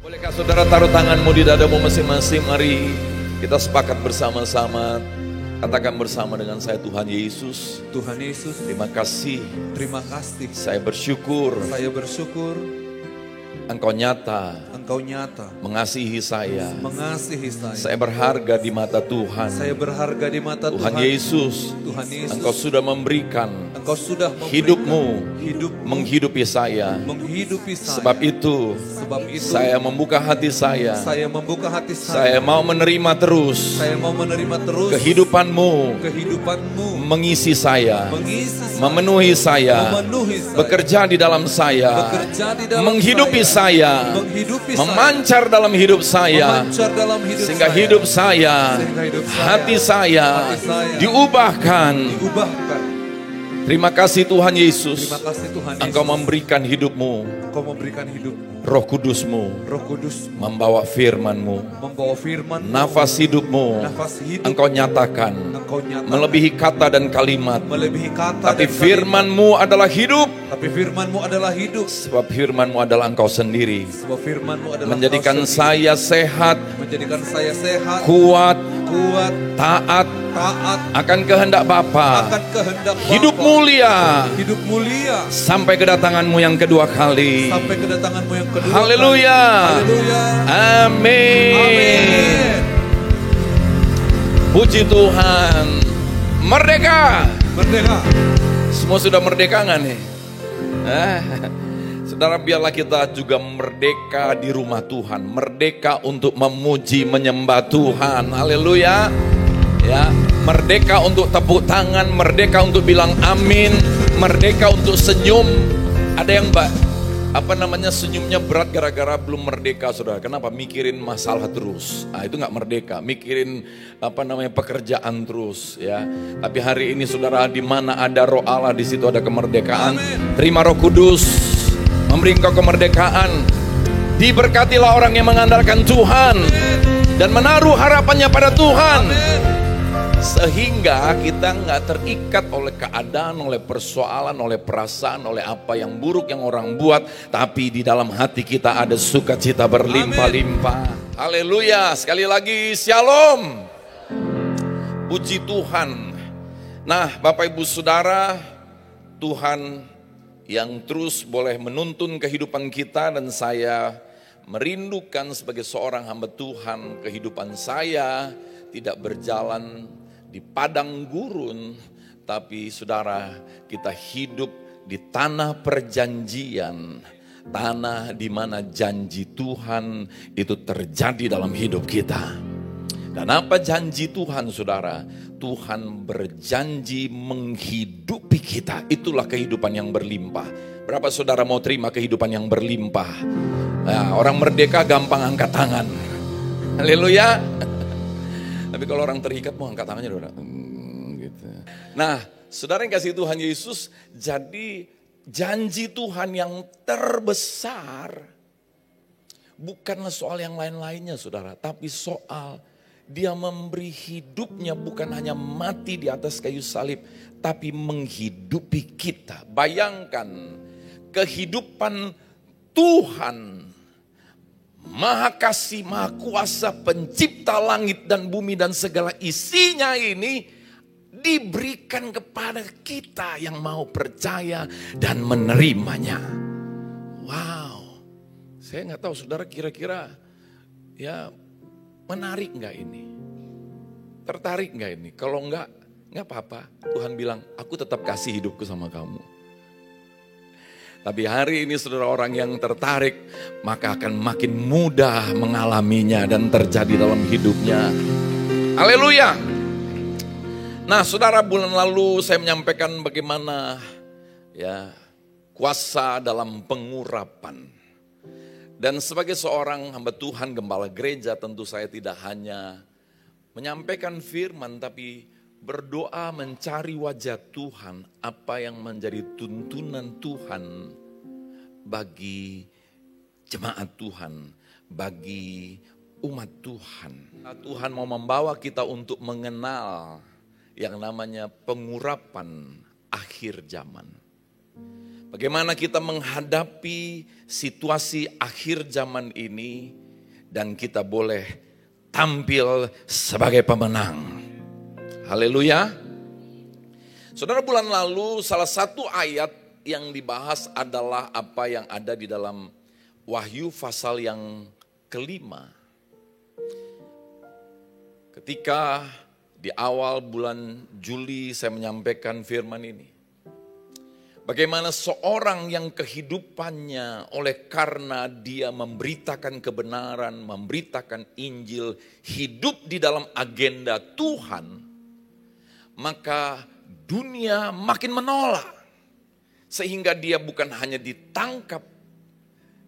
Bolehkah saudara taruh tanganmu di dadamu masing-masing? Mari kita sepakat bersama-sama. Katakan bersama dengan saya, Tuhan Yesus. Tuhan Yesus, Terima kasih. terima kasih. Saya bersyukur Saya bersyukur Engkau nyata Engkau nyata mengasihi saya. mengasihi saya. Saya berharga di mata Tuhan. Saya berharga di mata Tuhan Tuhan. Yesus, Tuhan Yesus, Engkau sudah memberikan Engkau sudah memberikan hidupmu hidup menghidupi saya. menghidupi saya. Sebab itu saya membuka hati saya. saya membuka hati saya. Saya mau menerima terus Saya mau menerima terus kehidupanmu kehidupanmu mengisi saya, mengisi saya, memenuhi saya, memenuhi saya, bekerja di dalam saya, bekerja di dalam menghidupi saya, menghidupi memancar dalam hidup saya, memancar dalam hidup sehingga saya, hidup saya, sehingga hidup saya, hati saya hati saya diubahkan. diubahkan. Terima kasih Tuhan Yesus, Terima kasih Tuhan Yesus. Engkau memberikan hidupmu, Engkau memberikan hidup, Roh Kudusmu Roh Kudus membawa firman-Mu, membawa firman, nafas hidupmu nafas hidup, Engkau nyatakan Engkau nyatakan melebihi kata dan kalimat. melebihi kata Tapi dan kalimat. firman-Mu adalah hidup. Tapi firman-Mu adalah hidup. Sebab firman-Mu adalah Engkau sendiri, Sebab firman-Mu adalah menjadikan Engkau sendiri. saya sehat, Menjadikan saya sehat, kuat, kuat, taat taat akan kehendak Bapa. akan kehendak Hidup Bapa. mulia Hidup mulia sampai kedatangan-Mu yang kedua kali. sampai kedatangan-Mu yang kedua. Haleluya. Haleluya. Amin. Amin. Puji Tuhan. Merdeka. Merdeka. Semua sudah merdeka nggak nih? Saudara, biarlah kita juga merdeka di rumah Tuhan. Merdeka untuk memuji, menyembah Tuhan. Haleluya. Ya, merdeka untuk tepuk tangan, merdeka untuk bilang amin, merdeka untuk senyum. Ada yang senyumnya berat gara-gara belum merdeka, saudara. Kenapa? Mikirin masalah terus. Itu nggak merdeka. Mikirin pekerjaan terus, ya. Tapi hari ini, saudara, di mana ada Roh Allah, di situ ada kemerdekaan. Amin. Terima Roh Kudus, memberi engkau kemerdekaan. Diberkatilah orang yang mengandalkan Tuhan dan menaruh harapannya pada Tuhan. Amin. Sehingga kita nggak terikat oleh keadaan, oleh persoalan, oleh perasaan, oleh apa yang buruk yang orang buat. Tapi di dalam hati kita ada sukacita berlimpah-limpah. Haleluya. Sekali lagi, shalom. Puji Tuhan. Nah, Bapak Ibu Saudara, Tuhan yang terus boleh menuntun kehidupan kita, dan saya merindukan sebagai seorang hamba Tuhan, kehidupan saya tidak berjalan di padang gurun, tapi saudara, kita hidup di tanah perjanjian, tanah di mana janji Tuhan itu terjadi dalam hidup kita. Dan apa janji Tuhan, saudara? Tuhan berjanji menghidupi kita. Itulah kehidupan yang berlimpah. Berapa saudara mau terima kehidupan yang berlimpah? Nah, orang merdeka gampang angkat tangan. Haleluya. Tapi kalau orang terikat mau angkat tangannya, saudara. Gitu. Nah, saudara yang kasih Tuhan Yesus, jadi janji Tuhan yang terbesar bukanlah soal yang lain-lainnya, saudara, tapi soal Dia memberi hidupnya, bukan hanya mati di atas kayu salib, tapi menghidupi kita. Bayangkan kehidupan Tuhan Maha Kasih, Maha Kuasa, pencipta langit dan bumi dan segala isinya ini diberikan kepada kita yang mau percaya dan menerimanya. Wow, saya nggak tahu saudara kira-kira ya menarik nggak ini? Tertarik nggak ini? Kalau nggak apa-apa. Tuhan bilang, aku tetap kasih hidupku sama kamu. Tapi hari ini saudara, orang yang tertarik, maka akan makin mudah mengalaminya dan terjadi dalam hidupnya. Haleluya. Nah saudara, bulan lalu saya menyampaikan bagaimana ya kuasa dalam pengurapan. Dan sebagai seorang hamba Tuhan, gembala gereja, tentu saya tidak hanya menyampaikan firman, tapi berdoa mencari wajah Tuhan, apa yang menjadi tuntunan Tuhan bagi jemaat Tuhan, bagi umat Tuhan. Tuhan mau membawa kita untuk mengenal yang namanya pengurapan akhir zaman. Bagaimana kita menghadapi situasi akhir zaman ini dan kita boleh tampil sebagai pemenang. Haleluya. Saudara, bulan lalu salah satu ayat yang dibahas adalah apa yang ada di dalam Wahyu pasal yang kelima. Ketika di awal bulan Juli saya menyampaikan firman ini. Bagaimana seorang yang kehidupannya oleh karena dia memberitakan kebenaran, memberitakan Injil, hidup di dalam agenda Tuhan, maka dunia makin menolak. Sehingga dia bukan hanya ditangkap,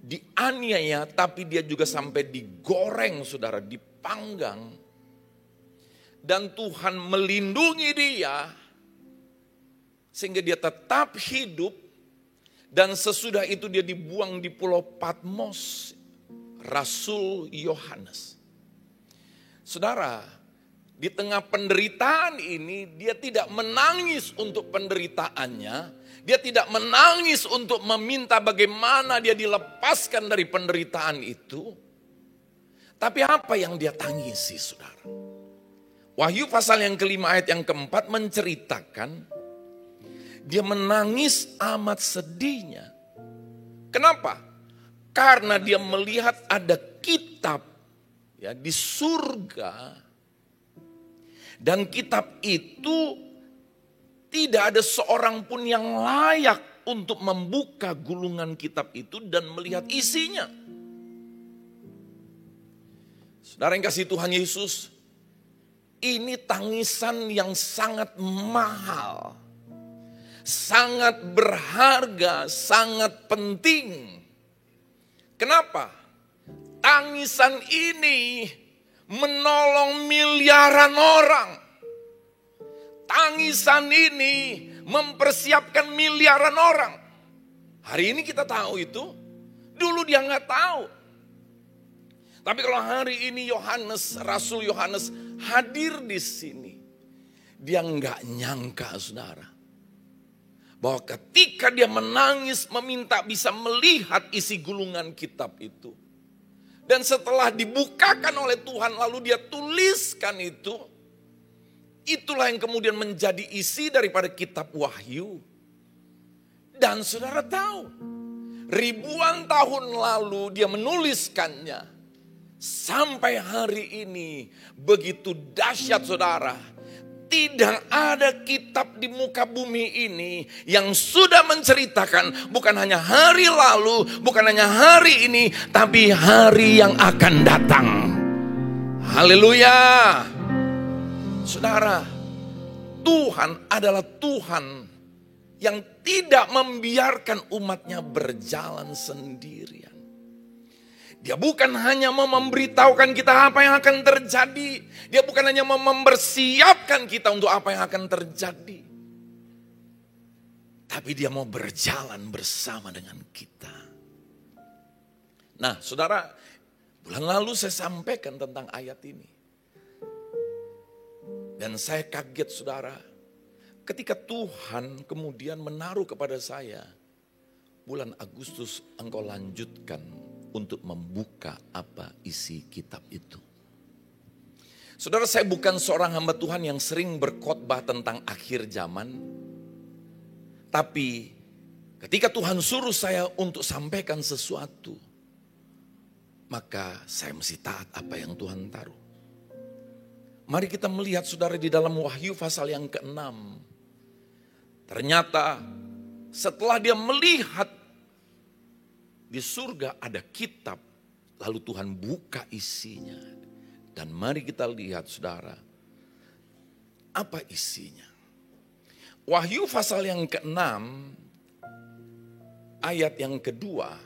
dianiaya, tapi dia juga sampai digoreng, saudara, dipanggang. Dan Tuhan melindungi dia, sehingga dia tetap hidup. Dan sesudah itu dia dibuang di pulau Patmos, Rasul Yohanes. Saudara, di tengah penderitaan ini dia tidak menangis untuk penderitaannya. Dia tidak menangis untuk meminta bagaimana dia dilepaskan dari penderitaan itu. Tapi apa yang dia tangisi, saudara? Wahyu pasal yang kelima ayat yang keempat menceritakan dia menangis amat sedihnya. Kenapa? Karena dia melihat ada kitab ya di surga, dan kitab itu tidak ada seorang pun yang layak untuk membuka gulungan kitab itu dan melihat isinya. Saudara yang kasih Tuhan Yesus, ini tangisan yang sangat mahal, sangat berharga, sangat penting. Kenapa? Tangisan ini menolong miliaran orang. Tangisan ini mempersiapkan miliaran orang. Hari ini kita tahu itu, dulu dia nggak tahu. Tapi kalau hari ini Yohanes, Rasul Yohanes hadir di sini, dia nggak nyangka, saudara, bahwa ketika dia menangis meminta bisa melihat isi gulungan kitab itu, dan setelah dibukakan oleh Tuhan lalu dia tuliskan itu, itulah yang kemudian menjadi isi daripada kitab Wahyu. Dan saudara tahu, ribuan tahun lalu dia menuliskannya. Sampai hari ini begitu dahsyat, saudara. Tidak ada kitab di muka bumi ini yang sudah menceritakan bukan hanya hari lalu, bukan hanya hari ini, tapi hari yang akan datang. Haleluya. Saudara, Tuhan adalah Tuhan yang tidak membiarkan umatnya berjalan sendirian. Dia bukan hanya mau memberitahukan kita apa yang akan terjadi. Dia bukan hanya mau mempersiapkan kita untuk apa yang akan terjadi. Tapi dia mau berjalan bersama dengan kita. Nah, saudara, bulan lalu saya sampaikan tentang ayat ini. Dan saya kaget, saudara, ketika Tuhan kemudian menaruh kepada saya, bulan Agustus engkau lanjutkan untuk membuka apa isi kitab itu. Saudara, saya bukan seorang hamba Tuhan yang sering berkhotbah tentang akhir zaman. Tapi ketika Tuhan suruh saya untuk sampaikan sesuatu, maka saya mesti taat apa yang Tuhan taruh. Mari kita melihat, saudara, di dalam Wahyu pasal yang ke-6. Ternyata setelah dia melihat di surga ada kitab, lalu Tuhan buka isinya. Dan mari kita lihat, saudara, apa isinya. Wahyu pasal yang ke-6 ayat yang kedua.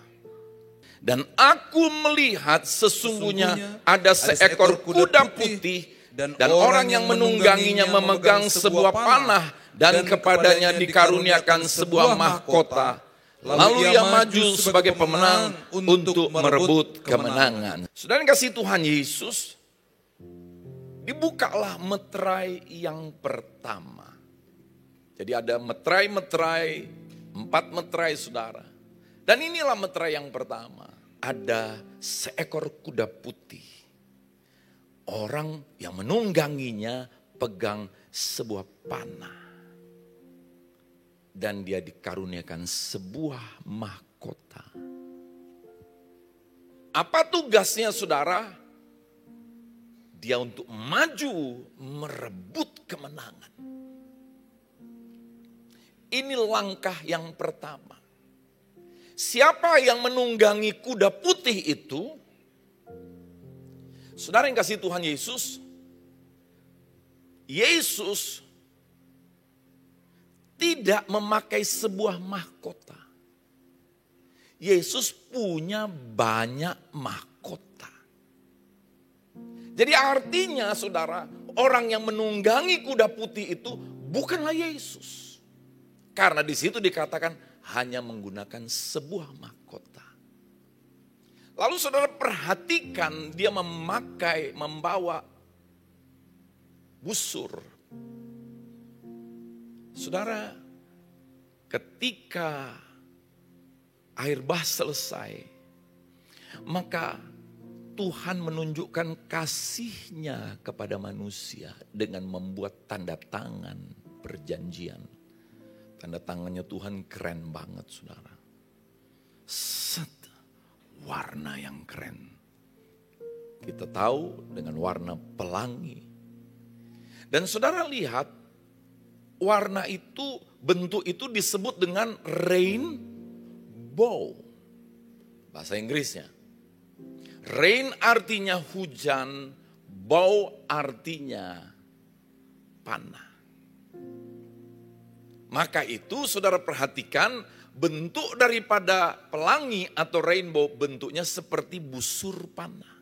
Dan aku melihat sesungguhnya ada seekor kuda putih, dan orang yang menungganginya memegang sebuah panah, dan kepadanya dikaruniakan sebuah mahkota. Lalu ia maju sebagai pemenang untuk merebut kemenangan. Saudara yang kasih Tuhan Yesus, dibukalah meterai yang pertama. Jadi ada meterai-meterai 4 meterai saudara. Dan inilah meterai yang pertama. Ada seekor kuda putih. Orang yang menungganginya pegang sebuah panah. Dan dia dikaruniakan sebuah mahkota. Apa tugasnya saudara? Dia untuk maju merebut kemenangan. Ini langkah yang pertama. Siapa yang menunggangi kuda putih itu? Saudara yang kasih Tuhan Yesus. Yesus tidak memakai sebuah mahkota. Yesus punya banyak mahkota. Jadi artinya saudara, orang yang menunggangi kuda putih itu bukanlah Yesus. Karena di situ dikatakan hanya menggunakan sebuah mahkota. Lalu saudara perhatikan dia membawa busur. Saudara, ketika air bah selesai, maka Tuhan menunjukkan kasih-Nya kepada manusia dengan membuat tanda tangan perjanjian. Tanda tangannya Tuhan keren banget saudara. Warna yang keren. Kita tahu dengan warna pelangi. Dan saudara lihat warna itu, bentuk itu disebut dengan rainbow. Bahasa Inggrisnya. Rain artinya hujan, bow artinya panah. Maka itu saudara perhatikan bentuk daripada pelangi atau rainbow bentuknya seperti busur panah.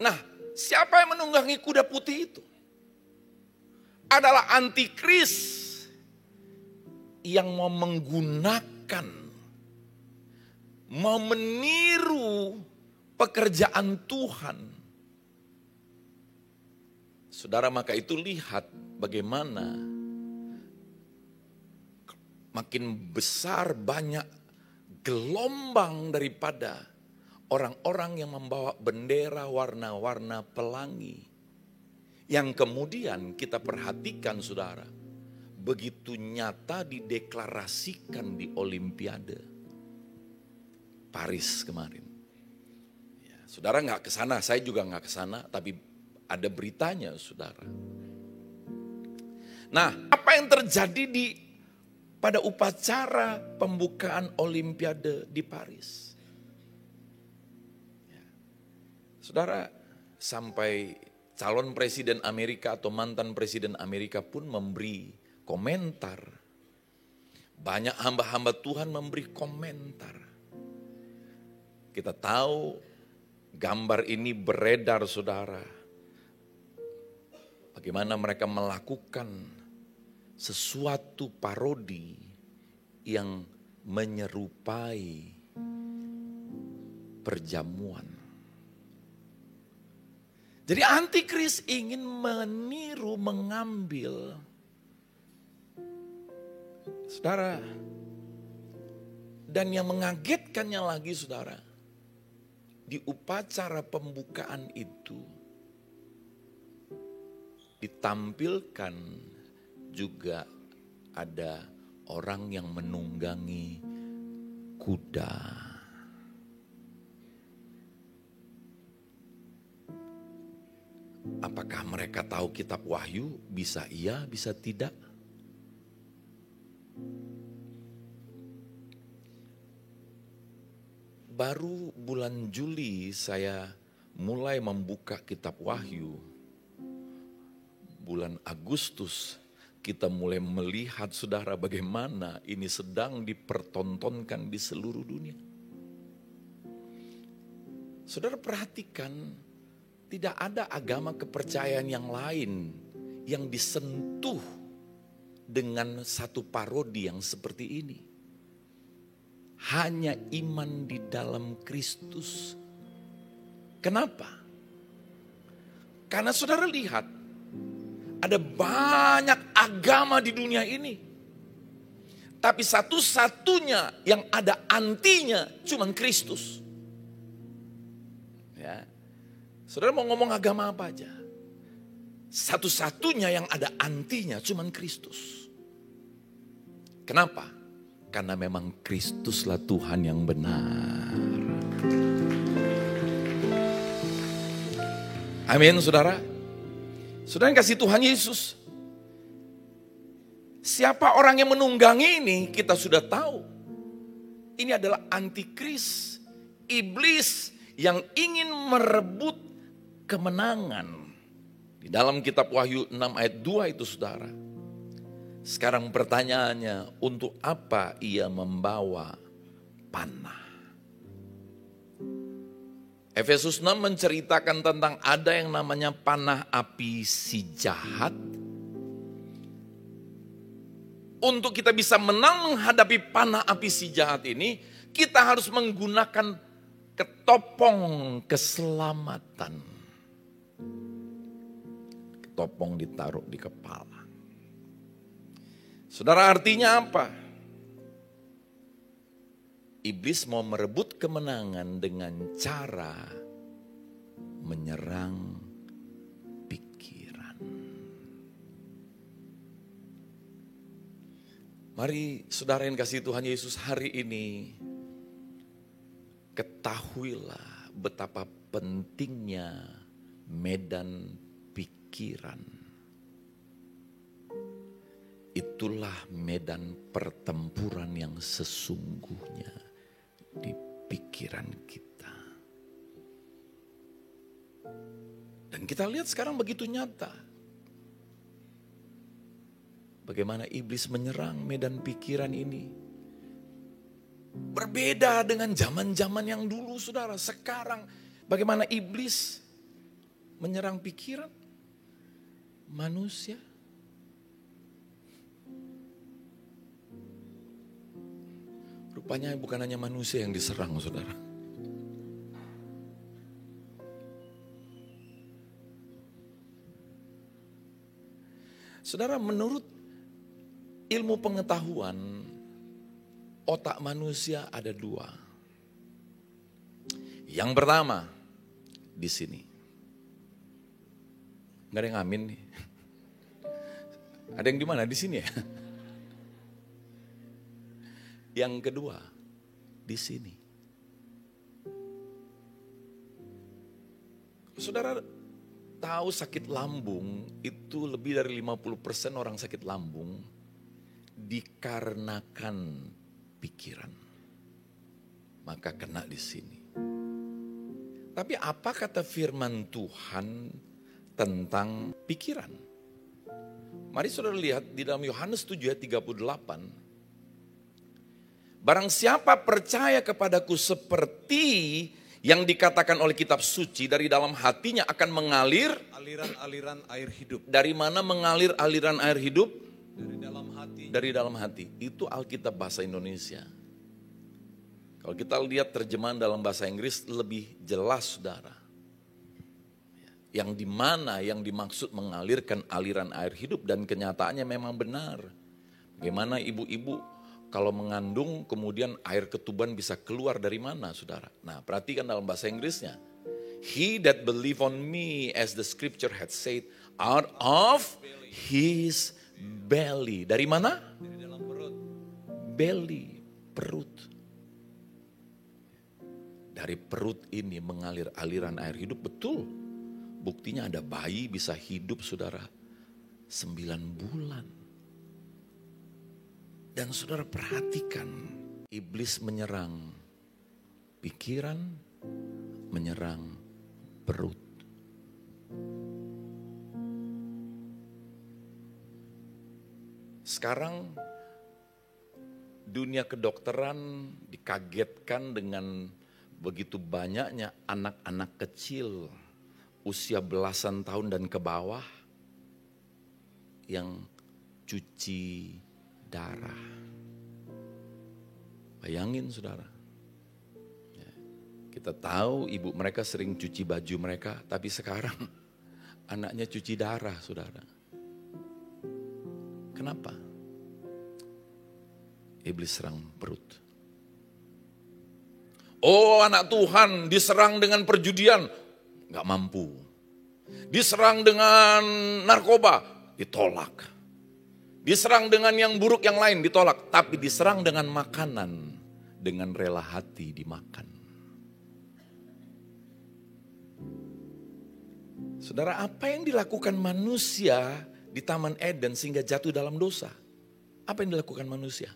Nah, siapa yang menunggangi kuda putih itu? Adalah antikris yang mau menggunakan, mau meniru pekerjaan Tuhan. Saudara, maka itu lihat bagaimana makin besar banyak gelombang daripada orang-orang yang membawa bendera warna-warna pelangi. Yang kemudian kita perhatikan saudara, begitu nyata dideklarasikan di Olimpiade Paris kemarin. Ya, saudara nggak ke sana, saya juga nggak ke sana, tapi ada beritanya saudara. Nah, apa yang terjadi pada upacara pembukaan Olimpiade di Paris? Ya. Saudara, sampai calon presiden Amerika atau mantan presiden Amerika pun memberi komentar. Banyak hamba-hamba Tuhan memberi komentar. Kita tahu gambar ini beredar saudara. Bagaimana mereka melakukan sesuatu parodi yang menyerupai perjamuan. Jadi antikris ingin meniru, mengambil. Saudara, dan yang mengagetkannya lagi saudara, di upacara pembukaan itu ditampilkan juga ada orang yang menunggangi kuda. Apakah mereka tahu kitab Wahyu? Bisa iya, bisa tidak. Baru bulan Juli saya mulai membuka kitab Wahyu. Bulan Agustus kita mulai melihat saudara bagaimana ini sedang dipertontonkan di seluruh dunia. Saudara perhatikan, tidak ada agama kepercayaan yang lain yang disentuh dengan satu parodi yang seperti ini. Hanya iman di dalam Kristus. Kenapa? Karena saudara lihat, ada banyak agama di dunia ini. Tapi satu-satunya yang ada antinya cuman Kristus. Ya. Saudara mau ngomong agama apa aja. Satu-satunya yang ada antinya cuman Kristus. Kenapa? Karena memang Kristuslah Tuhan yang benar. Amin, saudara. Saudara yang kasih Tuhan Yesus. Siapa orang yang menunggangi ini kita sudah tahu. Ini adalah antikris, iblis yang ingin merebut kemenangan. Di dalam kitab Wahyu 6 ayat 2 itu saudara. Sekarang pertanyaannya, untuk apa ia membawa panah? Efesus 6 menceritakan tentang ada yang namanya panah api si jahat. Untuk kita bisa menang menghadapi panah api si jahat ini, kita harus menggunakan ketopong keselamatan. Ketopong ditaruh di kepala. Saudara, artinya apa? Iblis mau merebut kemenangan dengan cara menyerang pikiran. Mari saudara yang kasih Tuhan Yesus, hari ini ketahuilah betapa pentingnya medan pikiran. Itulah medan pertempuran yang sesungguhnya di pikiran kita. Dan kita lihat sekarang begitu nyata. Bagaimana iblis menyerang medan pikiran ini. Berbeda dengan zaman-zaman yang dulu saudara. Sekarang bagaimana iblis menyerang pikiran manusia. Rupanya bukan hanya manusia yang diserang saudara. Saudara, menurut ilmu pengetahuan, otak manusia ada dua. Yang pertama, di sini. Nggak ada yang amin nih. Ada yang di mana? Di sini ya? Yang kedua, di sini. Saudara tahu sakit lambung itu lebih dari 50% orang sakit lambung dikarenakan pikiran. Maka kena di sini. Tapi apa kata firman Tuhan tentang pikiran? Mari saudara lihat di dalam Yohanes 7 ayat 38. Barang siapa percaya kepadaku seperti yang dikatakan oleh kitab suci, dari dalam hatinya akan mengalir aliran-aliran air hidup. Dari mana mengalir aliran air hidup? Dari dalam hati. Dari dalam hati. Itu Alkitab bahasa Indonesia. Kalau kita lihat terjemahan dalam bahasa Inggris lebih jelas saudara. Yang di mana yang dimaksud mengalirkan aliran air hidup, dan kenyataannya memang benar. Bagaimana ibu-ibu kalau mengandung kemudian air ketuban bisa keluar dari mana saudara? Nah, perhatikan dalam bahasa Inggrisnya. He that believe on me, as the scripture had said, out of his belly. Dari mana? Dari dalam perut. Belly, perut. Dari perut ini mengalir aliran air hidup, betul. Buktinya ada bayi bisa hidup saudara 9 bulan. Dan saudara perhatikan, iblis menyerang pikiran, menyerang perut. Sekarang dunia kedokteran dikagetkan dengan begitu banyaknya anak-anak kecil usia belasan tahun dan ke bawah yang cuci darah. Bayangin saudara. Ya, kita tahu ibu mereka sering cuci baju mereka, tapi sekarang anaknya cuci darah saudara. Kenapa? Iblis serang perut. Oh, anak Tuhan diserang dengan perjudian, gak mampu. Diserang dengan narkoba, ditolak. Diserang dengan yang buruk yang lain, ditolak. Tapi diserang dengan makanan, dengan rela hati dimakan. Saudara, apa yang dilakukan manusia di Taman Eden sehingga jatuh dalam dosa? Apa yang dilakukan manusia?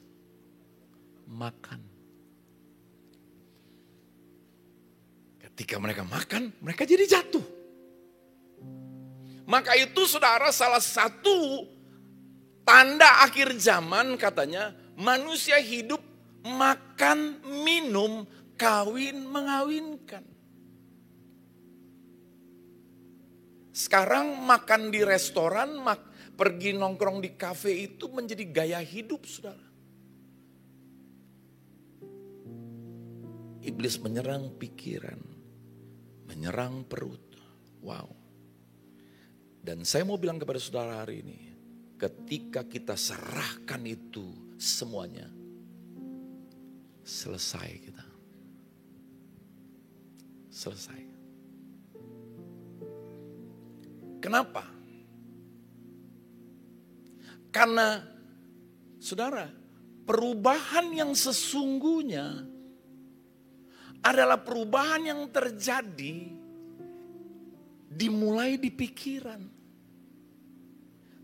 Makan. Ketika mereka makan, mereka jadi jatuh. Maka itu saudara, salah satu tanda akhir zaman katanya, manusia hidup makan, minum, kawin, mengawinkan. Sekarang makan di restoran, pergi nongkrong di kafe itu menjadi gaya hidup, saudara. Iblis menyerang pikiran, menyerang perut. Wow. Dan saya mau bilang kepada saudara hari ini, ketika kita serahkan itu semuanya, selesai kita. Selesai. Kenapa? Karena, saudara, perubahan yang sesungguhnya adalah perubahan yang terjadi dimulai di pikiran.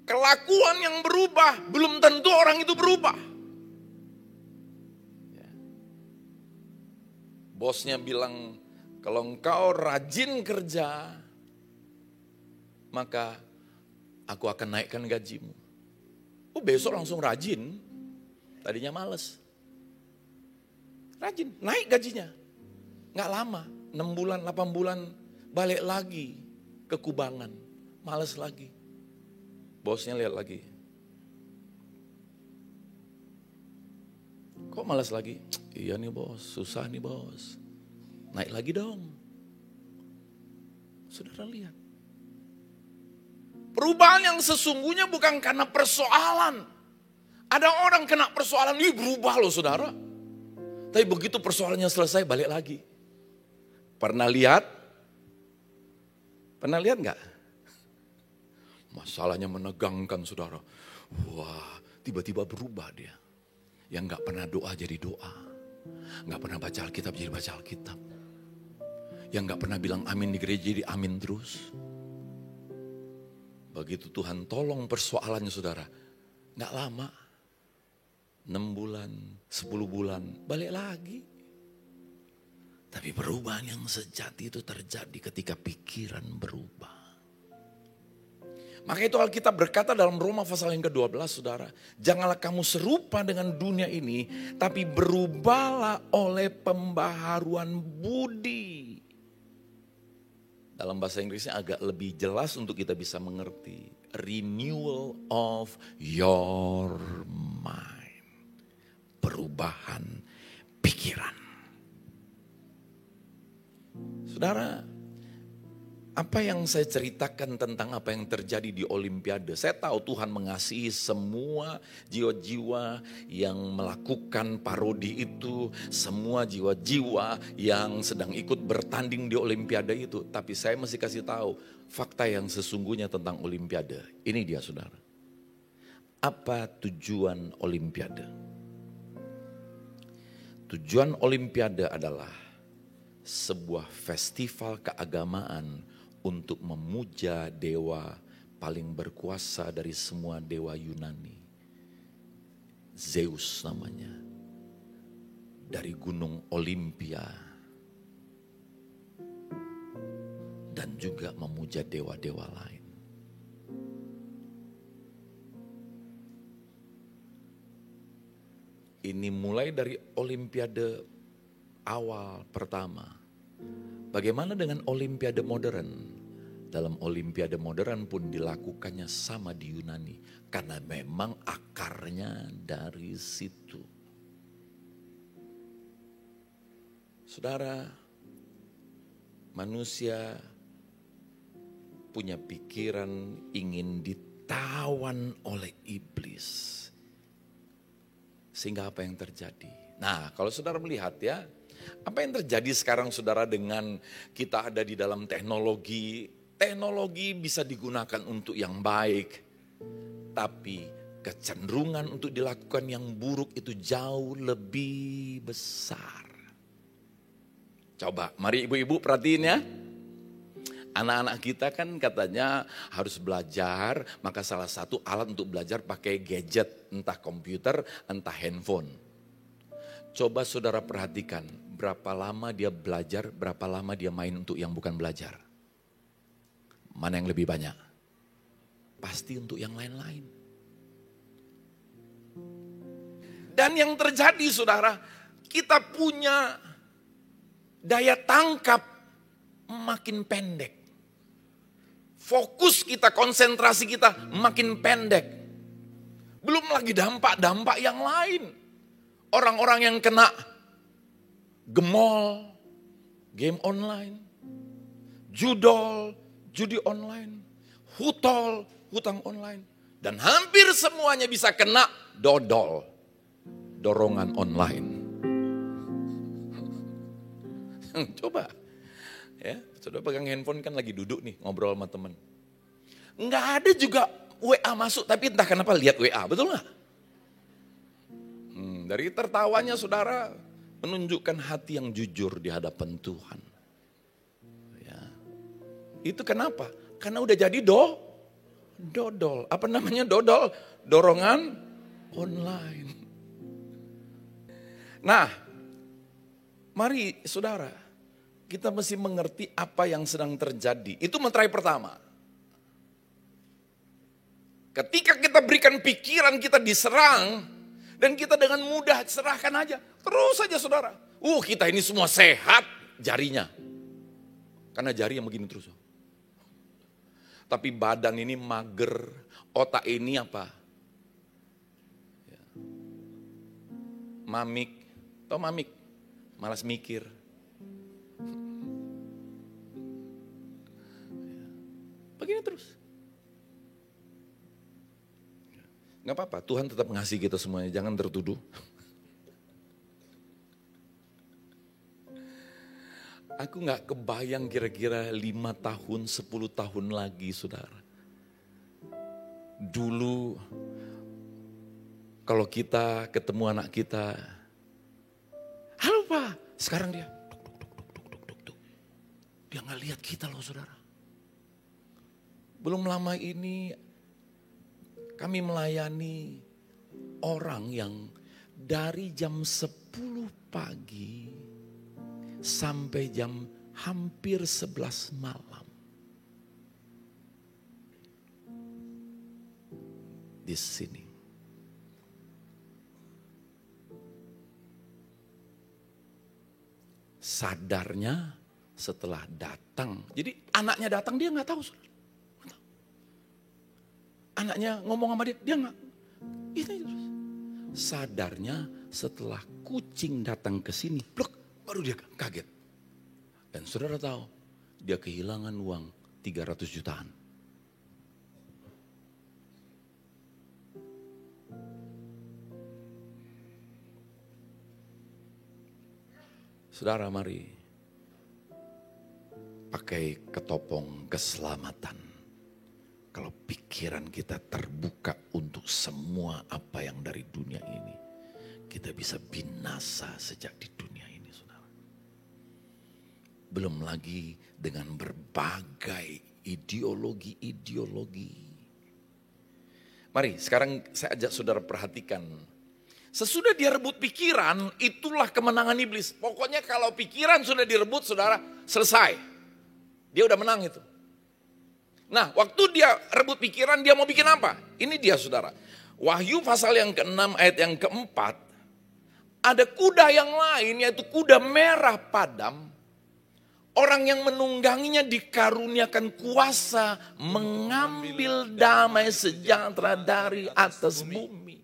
Kelakuan yang berubah belum tentu orang itu berubah. Bosnya bilang, kalau engkau rajin kerja, maka aku akan naikkan gajimu. Oh, besok langsung rajin, tadinya males. Rajin, naik gajinya. Nggak lama, 6 bulan, 8 bulan, balik lagi ke kubangan. Males lagi. Bosnya lihat lagi. Kok malas lagi? Iya nih bos, susah nih bos. Naik lagi dong. Saudara lihat. Perubahan yang sesungguhnya bukan karena persoalan. Ada orang kena persoalan, ini berubah loh saudara. Tapi begitu persoalannya selesai, balik lagi. Pernah lihat? Pernah lihat enggak? Masalahnya menegangkan saudara. Wah, tiba-tiba berubah dia. Yang enggak pernah doa jadi doa. Enggak pernah baca Alkitab jadi baca Alkitab. Yang enggak pernah bilang amin di gereja jadi amin terus. Begitu Tuhan tolong persoalannya saudara. Enggak lama. 6 bulan, 10 bulan, balik lagi. Tapi perubahan yang sejati itu terjadi ketika pikiran berubah. Maka itu Alkitab berkata dalam Roma pasal yang ke-12 saudara. Janganlah kamu serupa dengan dunia ini, tapi berubahlah oleh pembaharuan budi. Dalam bahasa Inggrisnya agak lebih jelas untuk kita bisa mengerti. Renewal of your mind. Perubahan pikiran. Saudara, apa yang saya ceritakan tentang apa yang terjadi di Olimpiade, saya tahu Tuhan mengasihi semua jiwa-jiwa yang melakukan parodi itu, semua jiwa-jiwa yang sedang ikut bertanding di Olimpiade itu. Tapi saya mesti kasih tahu fakta yang sesungguhnya tentang Olimpiade. Ini dia saudara. Apa tujuan Olimpiade? Tujuan Olimpiade adalah sebuah festival keagamaan untuk memuja dewa paling berkuasa dari semua dewa Yunani. Zeus namanya. Dari gunung Olimpia. Dan juga memuja dewa-dewa lain. Ini mulai dari Olimpiade awal pertama. Bagaimana dengan Olimpiade modern? Dalam Olimpiade modern pun dilakukannya sama di Yunani. Karena memang akarnya dari situ. Saudara, manusia punya pikiran ingin ditawan oleh iblis. Sehingga apa yang terjadi? Nah, kalau saudara melihat ya, apa yang terjadi sekarang saudara dengan kita ada di dalam teknologi. Teknologi bisa digunakan untuk yang baik. Tapi kecenderungan untuk dilakukan yang buruk itu jauh lebih besar. Coba, mari ibu-ibu perhatiin ya. Anak-anak kita kan katanya harus belajar, maka salah satu alat untuk belajar pakai gadget, entah komputer, entah handphone. Coba saudara perhatikan, berapa lama dia belajar, berapa lama dia main untuk yang bukan belajar. Mana yang lebih banyak? Pasti untuk yang lain-lain. Dan yang terjadi saudara, kita punya daya tangkap makin pendek. Fokus kita, konsentrasi kita makin pendek. Belum lagi dampak-dampak yang lain. Orang-orang yang kena gemol, game online, judol, judi online, hutang online. Dan hampir semuanya bisa kena dodol, dorongan online. Coba, ya, saudara pegang handphone kan lagi duduk nih ngobrol sama teman. Nggak ada juga WA masuk, tapi entah kenapa lihat WA, betul nggak? Dari tertawanya saudara menunjukkan hati yang jujur di hadapan Tuhan. Ya. Itu kenapa? Karena udah jadi dodol. Apa namanya dodol? Dorongan online. Nah, mari saudara, kita mesti mengerti apa yang sedang terjadi. Itu meterai pertama. Ketika kita berikan pikiran kita diserang, dan kita dengan mudah serahkan aja. Terus saja saudara. Kita ini semua sehat jarinya. Karena jari yang begini terus. Tapi badan ini mager. Otak ini apa? Mamik. Tahu mamik? Malas mikir. Begini terus. Gak apa-apa, Tuhan tetap mengasihi kita semuanya, jangan tertuduh. Aku gak kebayang kira-kira 5 tahun, 10 tahun lagi saudara. Dulu kalau kita ketemu anak kita, halo Pak, sekarang dia duk. Dia gak lihat kita loh saudara. Belum lama ini kami melayani orang yang dari jam 10 pagi sampai jam hampir 11 malam. Di sini. Sadarnya setelah datang. Jadi anaknya datang dia nggak tahu. Anaknya ngomong sama dia nggak. Itu terus. Sadarnya setelah kucing datang ke sini, baru dia kaget. Dan saudara tahu, dia kehilangan uang 300 jutaan. Saudara mari pakai ketopong keselamatan. Kalau pikiran kita terbuka untuk semua apa yang dari dunia ini, kita bisa binasa sejak di dunia ini, saudara. Belum lagi dengan berbagai ideologi. Mari sekarang saya ajak saudara perhatikan. Sesudah dia rebut pikiran, itulah kemenangan iblis. Pokoknya kalau pikiran sudah direbut, saudara, selesai. Dia udah menang itu. Nah, waktu dia rebut pikiran, dia mau bikin apa? Ini dia saudara. Wahyu pasal yang ke-6 ayat yang ke-4. Ada kuda yang lain, yaitu kuda merah padam. Orang yang menungganginya dikaruniakan kuasa mengambil damai sejahtera dari atas bumi.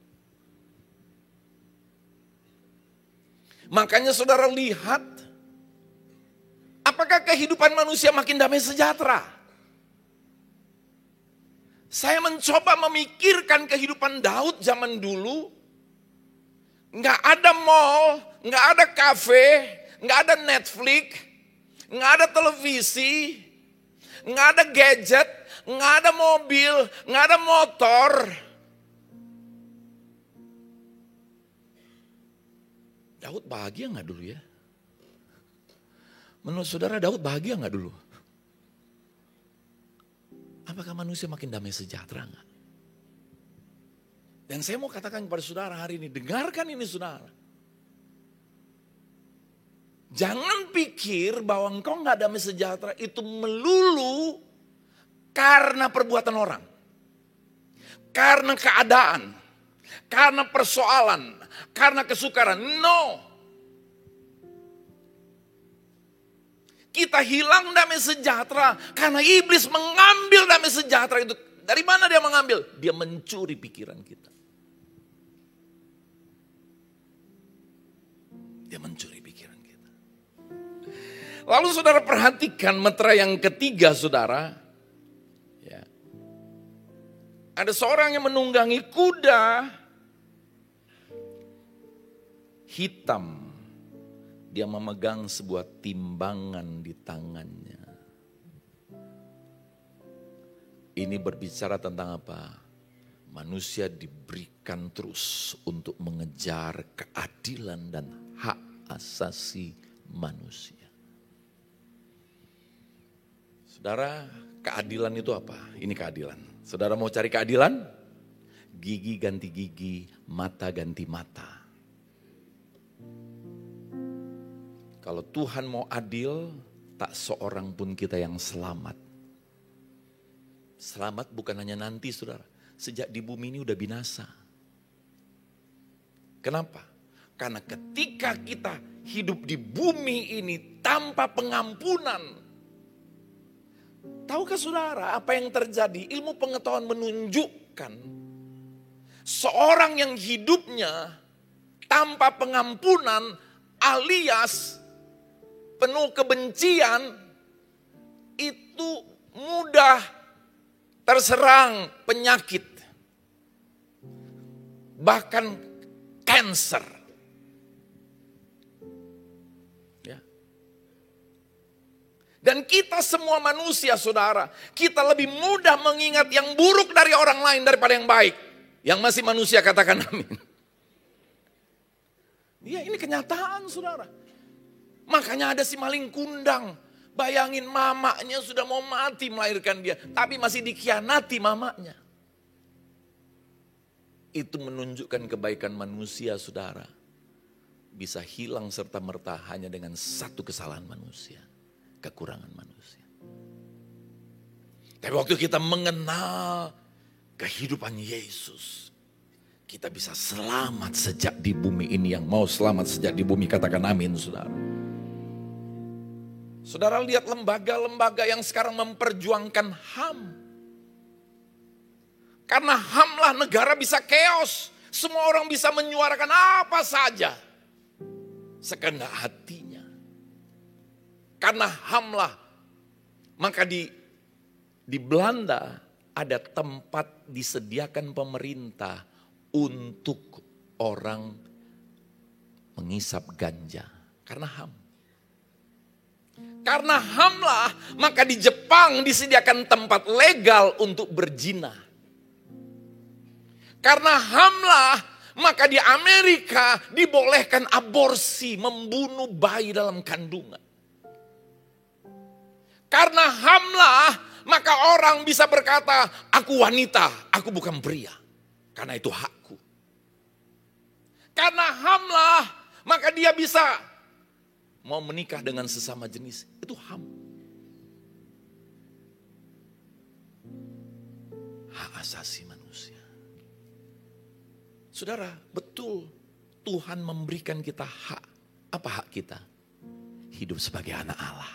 Makanya saudara lihat, apakah kehidupan manusia makin damai sejahtera? Saya mencoba memikirkan kehidupan Daud zaman dulu. Nggak ada mall, nggak ada kafe, nggak ada Netflix, nggak ada televisi, nggak ada gadget, nggak ada mobil, nggak ada motor. Daud bahagia nggak dulu ya? Menurut saudara Daud bahagia nggak dulu? Apakah manusia makin damai sejahtera nggak? Dan saya mau katakan kepada saudara hari ini, dengarkan ini saudara. Jangan pikir bahwa engkau nggak damai sejahtera itu melulu karena perbuatan orang. Karena keadaan. Karena persoalan. Karena kesukaran. No. Kita hilang damai sejahtera karena iblis mengambil damai sejahtera itu. Dari mana dia mengambil? Dia mencuri pikiran kita. Dia mencuri pikiran kita. Lalu saudara perhatikan meterai yang ketiga saudara. Ya. Ada seorang yang menunggangi kuda hitam. Dia memegang sebuah timbangan di tangannya. Ini berbicara tentang apa? Manusia diberikan terus untuk mengejar keadilan dan hak asasi manusia. Saudara, keadilan itu apa? Ini keadilan. Saudara mau cari keadilan? Gigi ganti gigi, mata ganti mata. Kalau Tuhan mau adil, tak seorang pun kita yang selamat. Selamat bukan hanya nanti saudara. Sejak di bumi ini udah binasa. Kenapa? Karena ketika kita hidup di bumi ini tanpa pengampunan. Tahukah saudara apa yang terjadi? Ilmu pengetahuan menunjukkan seorang yang hidupnya tanpa pengampunan alias penuh kebencian itu mudah terserang penyakit. Bahkan kanker. Ya. Dan kita semua manusia saudara, kita lebih mudah mengingat yang buruk dari orang lain daripada yang baik. Yang masih manusia katakan amin. Ya ini kenyataan saudara. Makanya ada si maling kundang. Bayangin mamanya sudah mau mati melahirkan dia. Tapi masih dikhianati mamanya. Itu menunjukkan kebaikan manusia saudara. Bisa hilang serta merta hanya dengan satu kesalahan manusia. Kekurangan manusia. Tapi waktu kita mengenal kehidupan Yesus. Kita bisa selamat sejak di bumi ini. Yang mau selamat sejak di bumi katakan amin saudara. Saudara lihat lembaga-lembaga yang sekarang memperjuangkan HAM. Karena HAM lah negara bisa chaos. Semua orang bisa menyuarakan apa saja. Sekehendak hatinya. Karena HAM lah. Maka di Belanda ada tempat disediakan pemerintah untuk orang mengisap ganja. Karena HAM. Karena HAM lah, maka di Jepang disediakan tempat legal untuk berzina. Karena HAM lah, maka di Amerika dibolehkan aborsi, membunuh bayi dalam kandungan. Karena HAM lah, maka orang bisa berkata, aku wanita, aku bukan pria. Karena itu hakku. Karena HAM lah, maka dia bisa mau menikah dengan sesama jenis. Itu HAM. Hak asasi manusia. Saudara, betul Tuhan memberikan kita hak. Apa hak kita? Hidup sebagai anak Allah.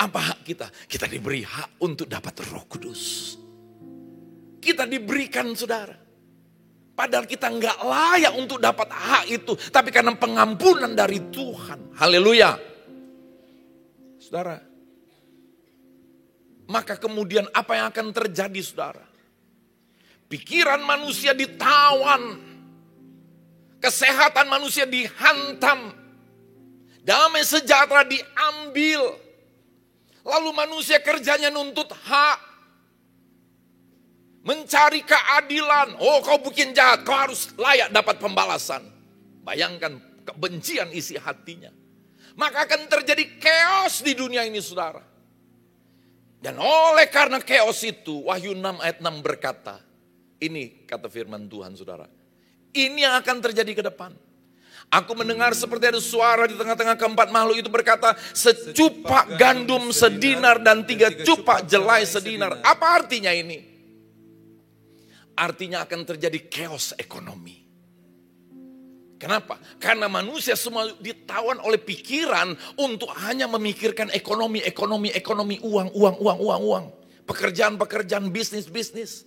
Apa hak kita? Kita diberi hak untuk dapat Roh Kudus. Kita diberikan saudara. Padahal kita nggak layak untuk dapat hak itu. Tapi karena pengampunan dari Tuhan. Haleluya. Saudara. Maka kemudian apa yang akan terjadi saudara? Pikiran manusia ditawan. Kesehatan manusia dihantam. Damai sejahtera diambil. Lalu manusia kerjanya nuntut hak. Mencari keadilan. Oh, kau bikin jahat, kau harus layak dapat pembalasan. Bayangkan kebencian isi hatinya. Maka akan terjadi chaos di dunia ini, saudara. Dan oleh karena chaos itu, Wahyu 6 ayat 6 berkata, ini kata firman Tuhan, saudara. Ini yang akan terjadi ke depan. Aku mendengar seperti ada suara di tengah-tengah keempat makhluk itu berkata, secupak gandum sedinar dan 3 cupak jelai sedinar. Apa artinya ini? Artinya akan terjadi chaos ekonomi. Kenapa? Karena manusia semua ditawan oleh pikiran untuk hanya memikirkan ekonomi, uang. Pekerjaan, bisnis.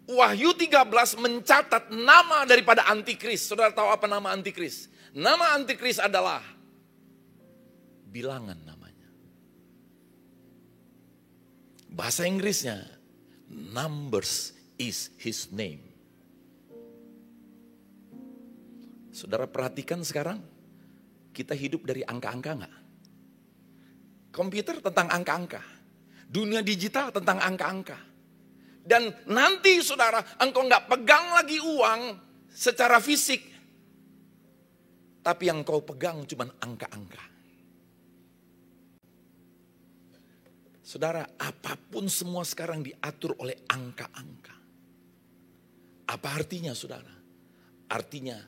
Wahyu 13 mencatat nama daripada antikris. Saudara tahu apa nama antikris? Nama antikris adalah bilangan namanya. Bahasa Inggrisnya, numbers is his name. Saudara perhatikan sekarang, kita hidup dari angka-angka enggak? Komputer tentang angka-angka. Dunia digital tentang angka-angka. Dan nanti saudara, engkau enggak pegang lagi uang secara fisik. Tapi yang kau pegang cuma angka-angka. Saudara, apapun semua sekarang diatur oleh angka-angka. Apa artinya saudara? Artinya,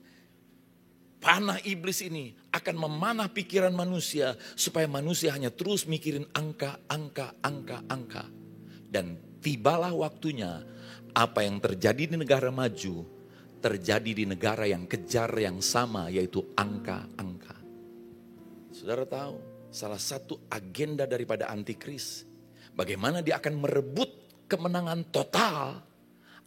panah iblis ini akan memanah pikiran manusia supaya manusia hanya terus mikirin angka. Dan tibalah waktunya apa yang terjadi di negara maju terjadi di negara yang kejar yang sama, yaitu angka-angka. Saudara tahu salah satu agenda daripada antikris, bagaimana dia akan merebut kemenangan total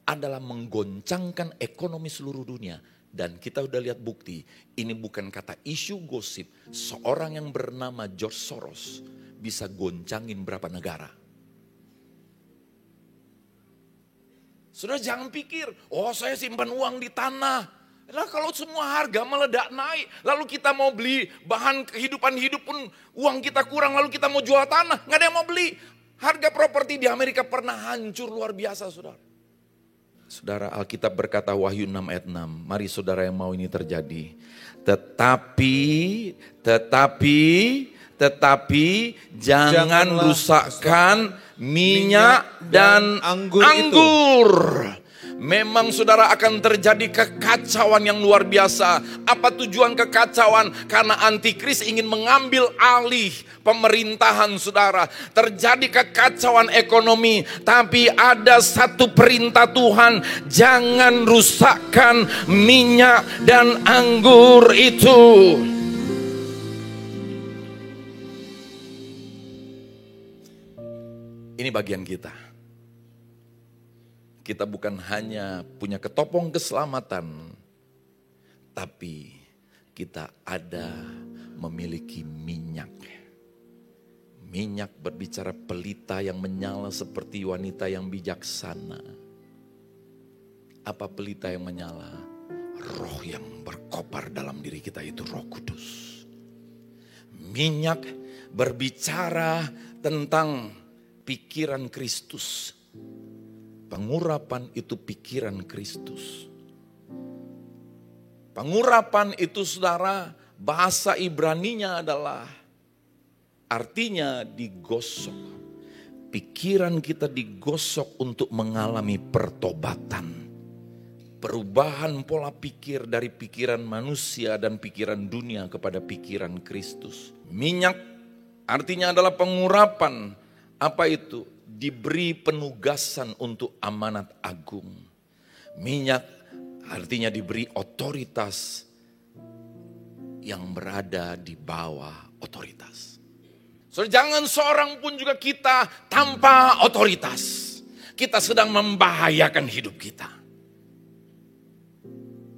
adalah menggoncangkan ekonomi seluruh dunia. Dan kita udah lihat bukti, ini bukan kata isu gosip. Seorang yang bernama George Soros bisa goncangin berapa negara. Saudara jangan pikir, oh saya simpan uang di tanah. Nah kalau semua harga meledak naik, lalu kita mau beli bahan kehidupan hidup pun uang kita kurang, lalu kita mau jual tanah, gak ada yang mau beli. Harga properti di Amerika pernah hancur luar biasa, saudara. Saudara, Alkitab berkata Wahyu 6 ayat 6. Mari saudara yang mau ini terjadi. Tetapi jangan rusakkan minyak dan anggur. Memang saudara akan terjadi kekacauan yang luar biasa. Apa tujuan kekacauan? Karena antikris ingin mengambil alih pemerintahan saudara. Terjadi kekacauan ekonomi. Tapi ada satu perintah Tuhan. Jangan rusakkan minyak dan anggur itu. Ini bagian kita. Kita bukan hanya punya ketopong keselamatan, tapi kita ada memiliki minyak. Minyak berbicara pelita yang menyala seperti wanita yang bijaksana. Apa pelita yang menyala? Roh yang berkobar dalam diri kita, itu Roh Kudus. Minyak berbicara tentang pikiran Kristus. Pengurapan itu pikiran Kristus. Pengurapan itu saudara, bahasa Ibraninya adalah artinya digosok. Pikiran kita digosok untuk mengalami pertobatan. Perubahan pola pikir dari pikiran manusia dan pikiran dunia kepada pikiran Kristus. Minyak artinya adalah pengurapan. Apa itu? Diberi penugasan untuk amanat agung. Minyak artinya diberi otoritas yang berada di bawah otoritas. So, jangan seorang pun juga kita tanpa otoritas. Kita sedang membahayakan hidup kita.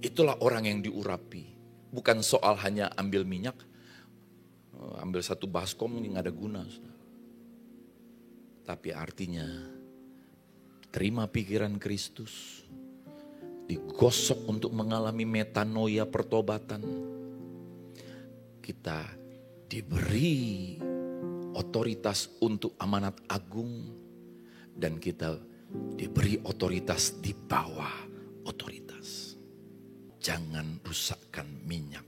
Itulah orang yang diurapi. Bukan soal hanya ambil minyak, ambil satu baskom ini gak ada guna. Tapi artinya terima pikiran Kristus, digosok untuk mengalami metanoia pertobatan. Kita diberi otoritas untuk amanat agung, dan kita diberi otoritas di bawah otoritas. Jangan rusakkan minyak.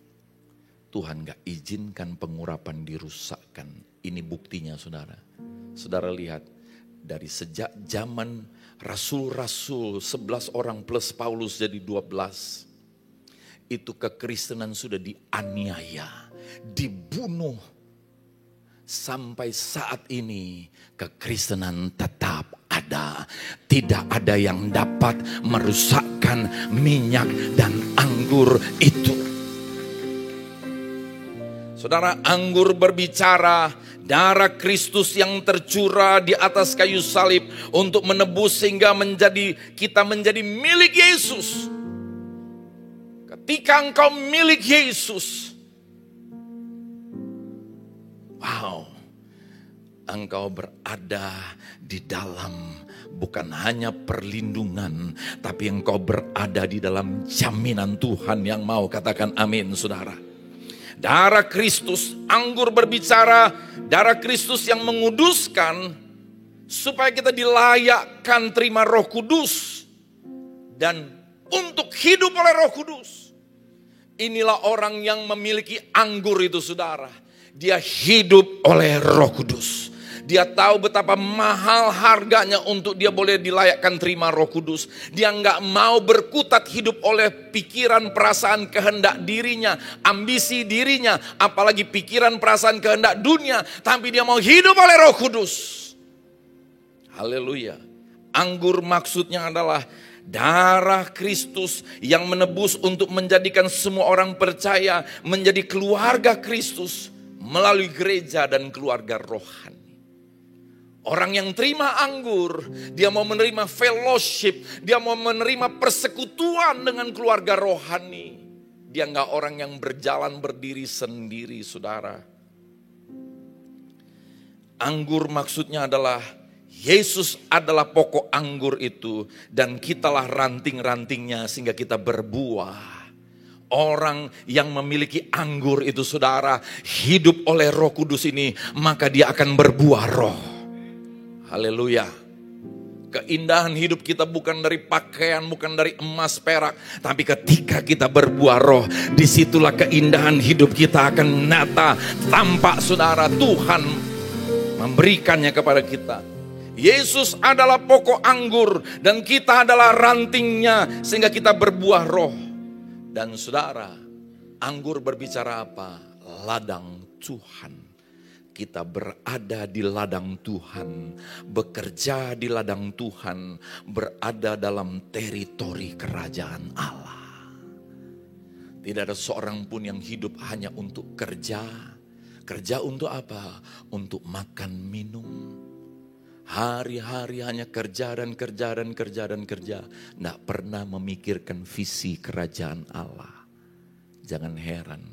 Tuhan gak izinkan pengurapan dirusakkan. Ini buktinya saudara. Saudara lihat, dari sejak zaman rasul-rasul 11 orang plus Paulus jadi 12. Itu kekristenan sudah dianiaya, dibunuh. Sampai saat ini kekristenan tetap ada. Tidak ada yang dapat merusakkan minyak dan anggur itu. Saudara, anggur berbicara, darah Kristus yang tercurah di atas kayu salib untuk menebus sehingga kita menjadi milik Yesus. Ketika engkau milik Yesus, wow, engkau berada di dalam bukan hanya perlindungan, tapi engkau berada di dalam jaminan Tuhan yang mau. Katakan amin saudara. Darah Kristus, anggur berbicara, darah Kristus yang menguduskan supaya kita dilayakkan terima Roh Kudus dan untuk hidup oleh Roh Kudus. Inilah orang yang memiliki anggur itu saudara. Dia hidup oleh Roh Kudus. Dia tahu betapa mahal harganya untuk dia boleh dilayakkan terima Roh Kudus. Dia nggak mau berkutat hidup oleh pikiran, perasaan, kehendak dirinya, ambisi dirinya, apalagi pikiran, perasaan, kehendak dunia. Tapi dia mau hidup oleh Roh Kudus. Haleluya. Anggur maksudnya adalah darah Kristus yang menebus untuk menjadikan semua orang percaya menjadi keluarga Kristus melalui gereja dan keluarga rohani. Orang yang terima anggur, dia mau menerima fellowship, dia mau menerima persekutuan dengan keluarga rohani. Dia enggak orang yang berjalan berdiri sendiri, saudara. Anggur maksudnya adalah Yesus adalah pokok anggur itu, dan kitalah ranting-rantingnya sehingga kita berbuah. Orang yang memiliki anggur itu saudara, hidup oleh Roh Kudus ini, maka dia akan berbuah roh. Haleluya. Keindahan hidup kita bukan dari pakaian, bukan dari emas perak, tapi ketika kita berbuah roh, disitulah keindahan hidup kita akan nyata, tampak saudara. Tuhan memberikannya kepada kita. Yesus adalah pokok anggur dan kita adalah rantingnya sehingga kita berbuah roh. Dan saudara, anggur berbicara apa? Ladang Tuhan. Kita berada di ladang Tuhan, bekerja di ladang Tuhan, berada dalam teritori kerajaan Allah. Tidak ada seorang pun yang hidup hanya untuk kerja. Kerja untuk apa? Untuk makan minum. Hari-hari hanya kerja dan kerja dan kerja dan kerja. Tidak pernah memikirkan visi kerajaan Allah. Jangan heran.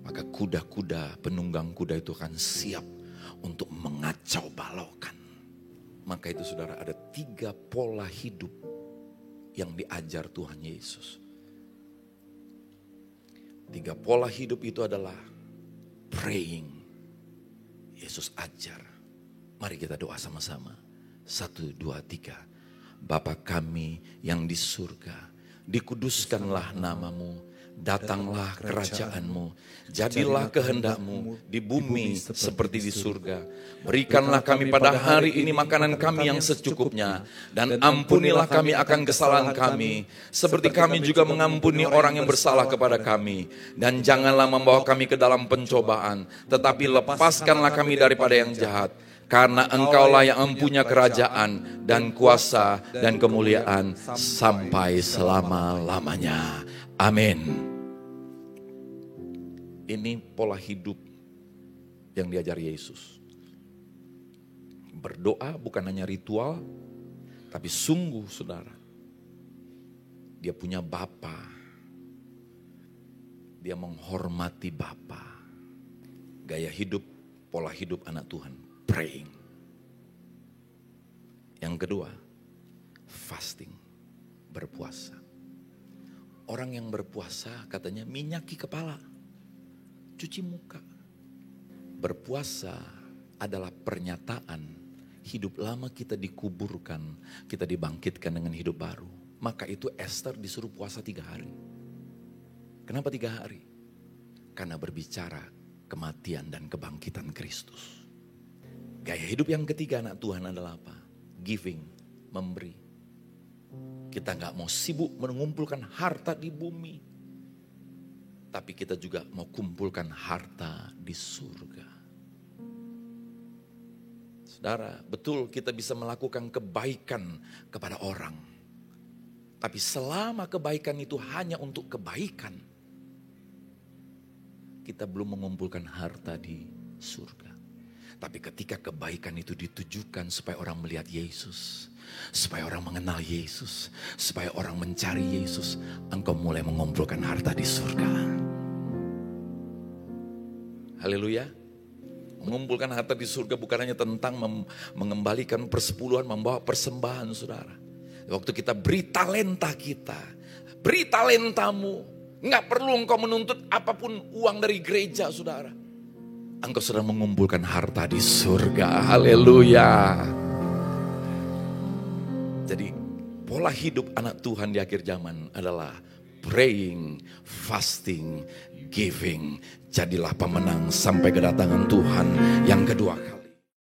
Maka kuda-kuda, penunggang kuda itu akan siap untuk mengacau balaukan. Maka itu saudara, ada 3 pola hidup yang diajar Tuhan Yesus. 3 pola hidup itu adalah praying. Yesus ajar. Mari kita doa sama-sama. 1, 2, 3. Bapa kami yang di surga, dikuduskanlah namamu. Datanglah kerajaanmu, jadilah kehendakmu di bumi seperti di surga. Berikanlah kami pada hari ini makanan kami yang secukupnya, dan ampunilah kami akan kesalahan kami, seperti kami juga mengampuni orang yang bersalah kepada kami. Dan janganlah membawa kami ke dalam pencobaan, tetapi lepaskanlah kami daripada yang jahat. Karena engkaulah yang mempunyai kerajaan dan kuasa dan kemuliaan sampai selama-lamanya. Amin. Ini pola hidup yang diajar Yesus. Berdoa bukan hanya ritual, tapi sungguh saudara. Dia punya Bapa. Dia menghormati Bapa. Gaya hidup, pola hidup anak Tuhan, praying. Yang kedua, fasting. berpuasa. Orang yang berpuasa katanya minyaki kepala, cuci muka. Berpuasa adalah pernyataan hidup lama kita dikuburkan, kita dibangkitkan dengan hidup baru. Maka itu Esther disuruh puasa 3 hari. Kenapa 3 hari? Karena berbicara kematian dan kebangkitan Kristus. Gaya hidup yang ketiga anak Tuhan adalah apa? Giving, memberi. Kita gak mau sibuk mengumpulkan harta di bumi. Tapi kita juga mau kumpulkan harta di surga. Saudara, betul kita bisa melakukan kebaikan kepada orang. Tapi selama kebaikan itu hanya untuk kebaikan, kita belum mengumpulkan harta di surga. Tapi ketika kebaikan itu ditujukan supaya orang melihat Yesus, supaya orang mengenal Yesus, supaya orang mencari Yesus, engkau mulai mengumpulkan harta di surga. Haleluya. Mengumpulkan harta di surga bukan hanya tentang mengembalikan persepuluhan, membawa persembahan, saudara. Waktu kita beri talenta kita, beri talentamu, nggak perlu engkau menuntut apapun uang dari gereja, saudara. Engkau sedang mengumpulkan harta di surga. Haleluya. Jadi pola hidup anak Tuhan di akhir zaman adalah praying, fasting, giving. Jadilah pemenang sampai kedatangan Tuhan yang kedua kali.